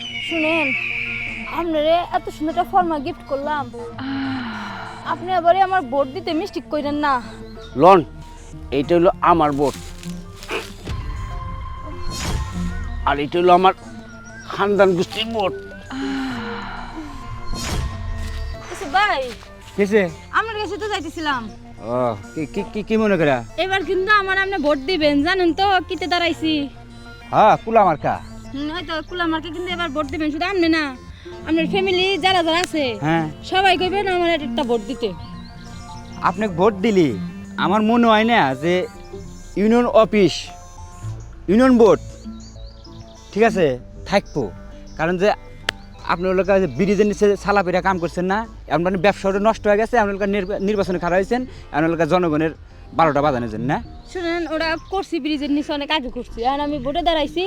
শুনেন, আপনারে এত সুন্দর একটা ফর্মা গিফট করলাম, আপনি আবার আমার ভোট দিতে মিস্টেক করেন না। লন, এইটা হলো আমার ভোট, আর এটা হলো আমার খানদান গোষ্ঠীর ভোট। ভাই কিসে? আমার কাছে তো যাইতেছিলাম। ও কি কি কি মনে করা? এবার কিন্তু আমার আপনি ভোট দিবেন, জানেন তো কিতে দাঁড়াইছি। হ্যাঁ, কুলা মার্কা। হয়তো কুলামার্কে কিন্তু এবার ভোট দিবেন, শুধু আপনি না, আপনার ফ্যামিলি যারা যারা আছে হ্যাঁ, সবাই কইবেন আমার একটা ভোট দিতে। আপনি ভোট দিলি আমার মনে হয় না যে ইউনিয়ন অফিস, ইউনিয়ন বোর্ড ঠিক আছে থাকবো। কারণ যে আপনার লোক ব্রিজের নিচে সালাপিরা কাম করছেন না, এমন মানে ব্যবসাটা নষ্ট হয়ে গেছে। আপনার নির্বাচনে খারাপ হয়েছেন, আপনার লোক জনগণের 12টা বাজানোর না। শুনেন, ওরা করছি ব্রিজের নিচে অনেক আগে করছি, আর আমি ভোটে দাঁড়াইছি,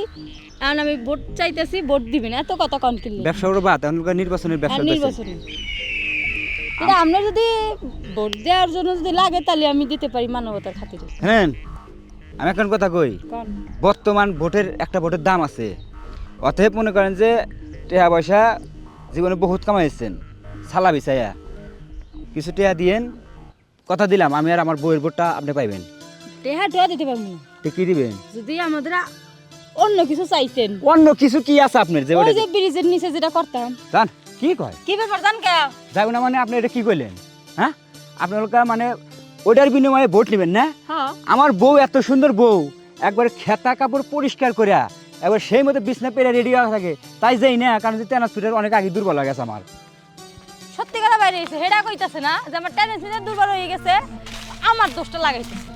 আর আমি ভোট চাইতেছি, ভোট দিবেন, এত কথা কন কিনলে ব্যবসা ওটা বাদ, আপনার নির্বাচনের ব্যবসা নির্বাচনে এটা আমরা যদি ভোট দেওয়ার জন্য যদি লাগে তাহলে আমি দিতে পারি মানবতার খাতিরে। হ্যাঁ। আমি এখন কথা কই, কন। বর্তমান ভোটের একটা ভোটের দাম আছে। অতএব মনে করেন যে টাকা পয়সা জীবনে বহুত কামাইছেন, সালা বিছাইয়া কিছু টাকা দিয়েন, কথা দিলাম আমি আর আমার বইয়ের ভোটটা আপনি পাইবেন। টেহা টোয়া দিতে পারবো না, তো কি দিবেন? যদি আমাদের অন্য কিছু চাইতেন। অন্য কিছু কি আছে আপনার যে ওই যে ব্রিজের নিচে যেটা করতাম। জান কি কয় কি ব্যাপার জান কে? যাবেন না মানে আপনি এটা কি কইলেন? হ্যাঁ, আপনার লোক মানে ওটার বিনিময়ে ভোট নেবেন না? হ্যাঁ, আমার বউ এত সুন্দর বউ, একবার খেতা কাপড় পরিষ্কার করে একবার সেই মতো বিছনা পেরে রেডি হওয়া থাকে, তাই যাই না। কারণ যে ট্রান্সপোর্টের অনেক আগে দুর্বল হয়ে গেছে আমার। সত্যি কথা বাইরে গেছে, হেডা কইতাছে না যে আমার টেনশনে দুর্বল হয়ে গেছে, আমার দোষটা লাগাইতেছে।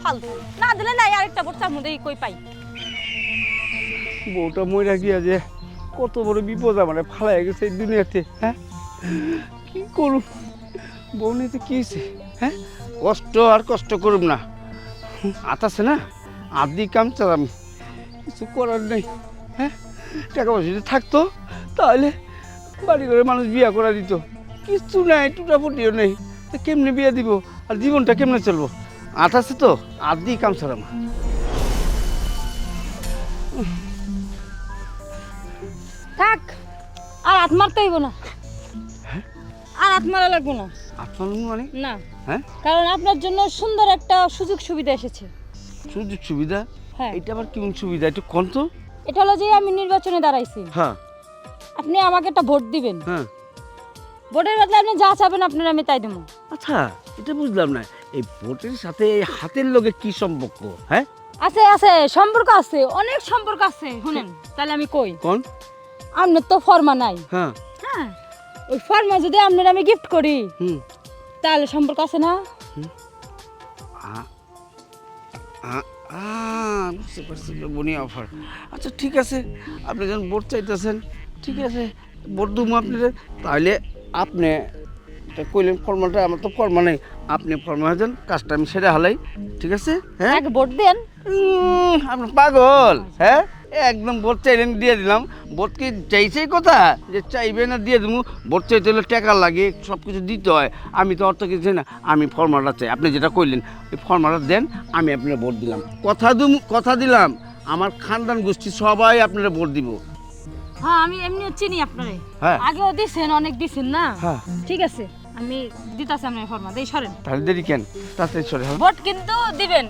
ফালতু না দিলে নাই, আরেকটা ভোট চার মধ্যে কই পাই। বউটা মইরা গিয়া যে কত বড় বিপদ আমার ফালাই গেছে এই দুনিয়াতে। হ্যাঁ, কি করুম, বউ নিতে কি হয়েছে? হ্যাঁ, কষ্ট আর কষ্ট করুম না, আতাছে না, আদি কাম চালাম, কিছু করার নেই। হ্যাঁ, টাকা পয়সা যদি থাকতো তাহলে বাড়ি করে মানুষ বিয়া করা দিত, কিছু নাই, টুটাফুটিও নেই, তা কেমনে বিয়া দিব আর জীবনটা কেমনে চলবো? আতাছে তো, আদি কাম চালাম। থাক, আর হাত মারতে হইব না, আর হাত মারা লাগবো না। আপনার মানে? না, হ্যাঁ, কারণ আপনার জন্য সুন্দর একটা সুযোগ সুবিধা এসেছে। সুযোগ সুবিধা? হ্যাঁ, এটা আবার কেমন সুবিধা, একটু কোন তো? এটা হলো যে আমি নির্বাচনে দাঁড়াইছি, হ্যাঁ আপনি আমাকে একটা ভোট দিবেন, হ্যাঁ। ভোটের বদলে আপনি যা চাবেন আপনার আমি তাই দেবো। আচ্ছা, এটা বুঝলাম না, এই ভোটের সাথে এই হাতের লগে কি সম্পর্ক? হ্যাঁ, আছে আছে, সম্পর্ক আছে, অনেক সম্পর্ক আছে। শুনেন তাহলে আমি কই, কোন? আপনার তো ফর্মা নাই, হ্যাঁ, হ্যাঁ, ওই ফর্মা যদি আপনার আমি গিফট করি হুম, তাহলে সম্পর্ক আছে না? আ- আ- বুঝতে পারছি, বনি অফার। আচ্ছা ঠিক আছে, আপনি যখন ভোট চাইতেছেন, ঠিক আছে, ভোট দেবো আপনাদের। তাহলে আপনি এটা কইলেন ফর্মালটা, আমার তো ফর্মা নেই, আপনি ফর্মা হয়ে যান, কাজটা আমি সেরে হালাই, ঠিক আছে? হ্যাঁ, আগে ভোট দেন। আপনি পাগল? হ্যাঁ, একদম ভোট চাইলেন দিয়ে দিলাম। ভোট কি চাইছেই কথা যে চাইবে না দিয়ে দেবো? ভোট চাইতে হলে টাকা লাগে, সব কিছু দিতে হয়। আমি তো অর্থ কিছু চাই না, আমি ফর্মালটা চাই। আপনি যেটা কইলেন ওই ফর্মালটা দেন, আমি আপনার ভোট দিলাম। কথা দিলাম, আমার খানদান গোষ্ঠী সবাই আপনারা ভোট দিব। হ্যাঁ, আমি এমনিও চিনি আপনারে, হ্যাঁ। আগেও দিছেন, অনেক দিছেন না। হ্যাঁ। ঠিক আছে, আমি দিতাছি আপনার ফর্মা, দেই সরেন। তাহলে দেরি কেন, তাড়াতাড়ি সরে। হ্যাঁ ভোট কিন্তু দিবেন,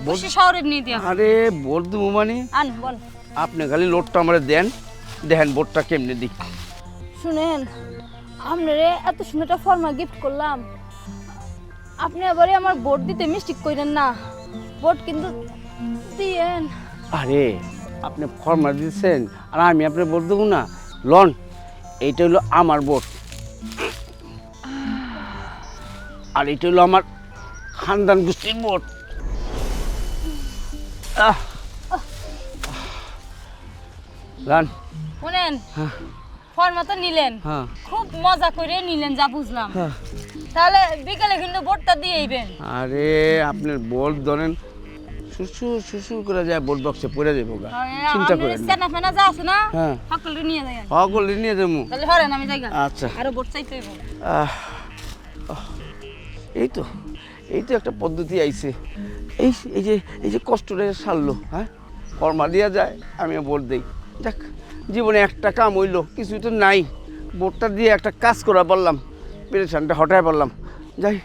ভোট। খুশি শহরে নিয়ে দিয়া। আরে ভোট দেবো মানে আন বল। আপনি খালি লোডটা আমার দেন, দেখেন ভোটটা কেমনে দিক। শুনেন, আপনারে এত সুন্দর একটা ফর্মা গিফট করলাম, আপনি আবারই আমার ভোট দিতে মিস্টেক করেন না, ভোট কিন্তু দিয়েন। আরে আপনি ফর্মা দিচ্ছেন আর আমি আপনার ভোট দেবো না? লন, এইটা হলো আমার ভোট, আর এটা হলো আমার খানদান গোষ্ঠীর ভোট। গান। শুনেন, ফর্মা তো নিলেন, হ্যাঁ খুব মজা করে নিলেন যা বুঝলাম, হ্যাঁ। তাহলে বিকেলে কিন্তু ভোটটা দিয়েইবেন। আরে আপনার ভোট ধরেন শুশু করে যায়, ভোট বক্সে পড়ে যাবো গা, চিন্তা করেন না। সেনা ফেনা যা আছে না, হ্যাঁ। সকলে নিয়ে যায়। সকলে নিয়ে যাবো। তাহলে হরেন, আমি যাই গা। আচ্ছা। আরো ভোট চাইতে হইব। এই তো একটা পদ্ধতি আইছে, এই যে কষ্টটা সারলো। হ্যাঁ, ফর্মা দেওয়া যায়, আমি ভোট দিই। দেখ, জীবনে একটা কাম হইলো কিছুই তো নাই। ভোটটা দিয়ে একটা কাজ করা বললাম, পেরেশানটা হটায় বললাম। যাই